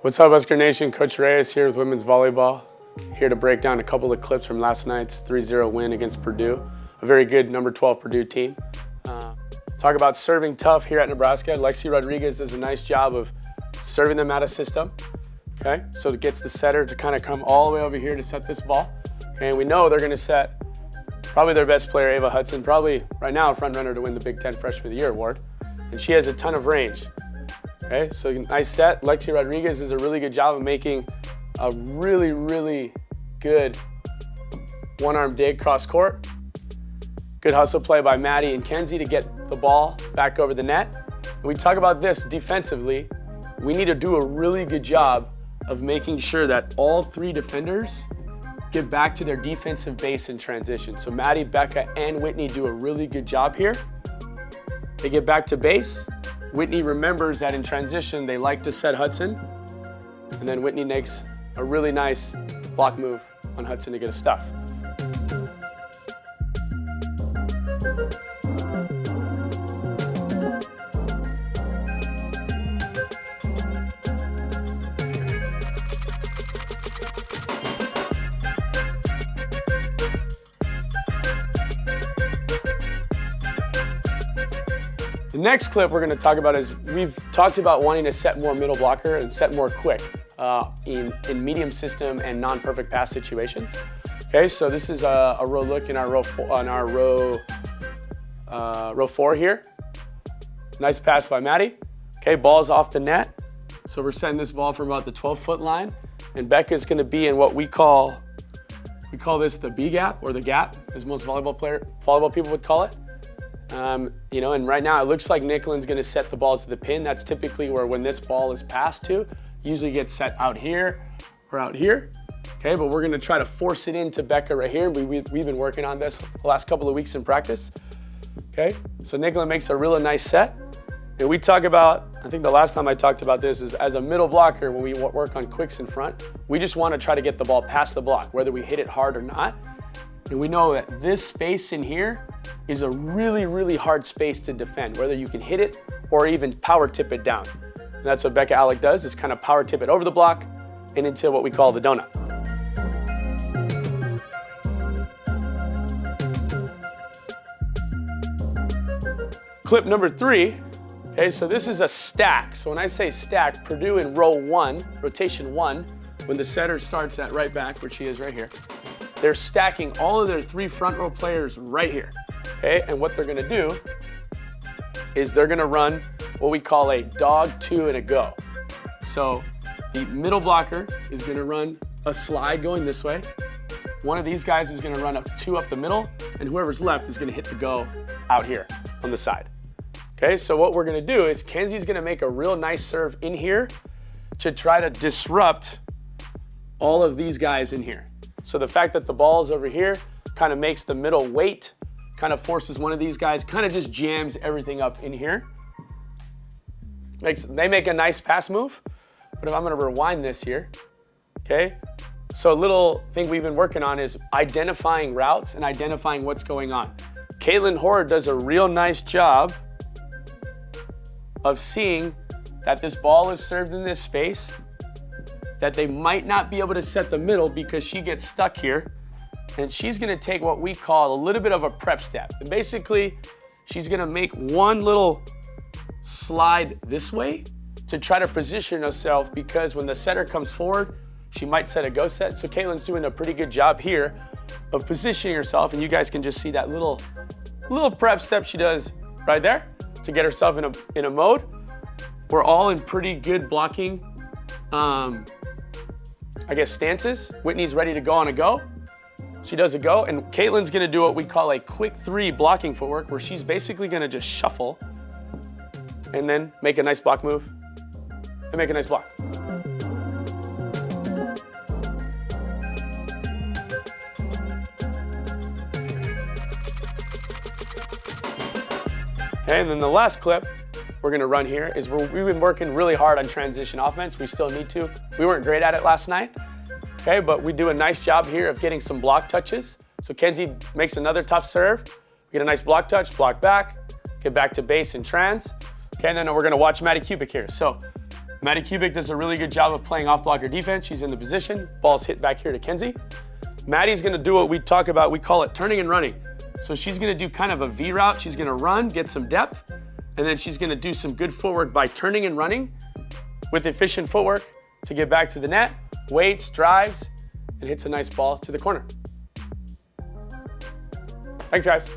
What's up, Husker Nation? Coach Reyes here with women's volleyball. Here to break down a couple of clips from last night's 3-0 win against Purdue. A very good number 12 Purdue team. Talk about serving tough here at Nebraska. Lexi Rodriguez does a nice job of serving them out of system. Okay, so it gets the setter to kind of come all the way over here to set this ball. Okay, and we know they're going to set probably their best player, Ava Hudson, probably right now a front runner to win the Big Ten Freshman of the Year award. And she has a ton of range. Okay, so nice set. Lexi Rodriguez does a really good job of making a really, really good one-arm dig cross court. Good hustle play by Maddie and Kenzie to get the ball back over the net. And we talk about this defensively. We need to do a really good job of making sure that all three defenders get back to their defensive base in transition. So Maddie, Becca, and Whitney do a really good job here. They get back to base. Whitney remembers that in transition, they like to set Hudson. And then Whitney makes a really nice block move on Hudson to get a stuff. The next clip we're going to talk about is we've talked about wanting to set more middle blocker and set more quick in medium system and non-perfect pass situations. Okay, so this is a row look in our row four here. Nice pass by Maddie. Okay, ball's off the net. So we're setting this ball from about the 12-foot line, and Becca's going to be in what we call this the B gap, or the gap, as most volleyball people would call it. And right now it looks like Nicolin's going to set the ball to the pin. That's typically where when this ball is passed to, usually gets set out here or out here. Okay, but we're going to try to force it into Becca right here. We've been working on this the last couple of weeks in practice. Okay, so Nicolin makes a really nice set. And we talk about, I think the last time I talked about this is as a middle blocker, when we work on quicks in front, we just want to try to get the ball past the block, whether we hit it hard or not. And we know that this space in here is a really, really hard space to defend, whether you can hit it or even power tip it down. And that's what Becca Alec does, is kind of power tip it over the block and into what we call the donut. Clip number 3, okay, so this is a stack. So when I say stack, Purdue in row 1, rotation 1, when the setter starts at right back, where she is right here, they're stacking all of their 3 front row players right here. Okay, and what they're gonna do is they're gonna run what we call a dog 2 and a go. So the middle blocker is gonna run a slide going this way. One of these guys is gonna run a 2 up the middle, and whoever's left is gonna hit the go out here on the side. Okay, so what we're gonna do is Kenzie's gonna make a real nice serve in here to try to disrupt all of these guys in here. So the fact that the ball is over here kind of makes the middle wait, kind of forces one of these guys, kind of just jams everything up in here. They make a nice pass move, but if I'm gonna rewind this here, okay? So a little thing we've been working on is identifying routes and identifying what's going on. Caitlin Horde does a real nice job of seeing that this ball is served in this space, that they might not be able to set the middle because she gets stuck here. And she's gonna take what we call a little bit of a prep step. And basically, she's gonna make one little slide this way to try to position herself, because when the setter comes forward, she might set a go set. So Caitlin's doing a pretty good job here of positioning herself, and you guys can just see that little prep step she does right there to get herself in a mode. We're all in pretty good blocking, stances. Whitney's ready to go on a go. She does a go, and Caitlin's gonna do what we call a quick 3 blocking footwork, where she's basically gonna just shuffle and then make a nice block move and make a nice block. Okay, and then the last clip we're gonna run here is we've been working really hard on transition offense. We still need to. We weren't great at it last night. Okay, but we do a nice job here of getting some block touches. So Kenzie makes another tough serve. We get a nice block touch, block back, get back to base and trans. Okay, and then we're gonna watch Maddie Kubik here. So Maddie Kubik does a really good job of playing off blocker defense. She's in the position. Ball's hit back here to Kenzie. Maddie's gonna do what we talk about, we call it turning and running. So she's gonna do kind of a V route. She's gonna run, get some depth, and then she's gonna do some good footwork by turning and running with efficient footwork to get back to the net, waits, drives, and hits a nice ball to the corner. Thanks, guys.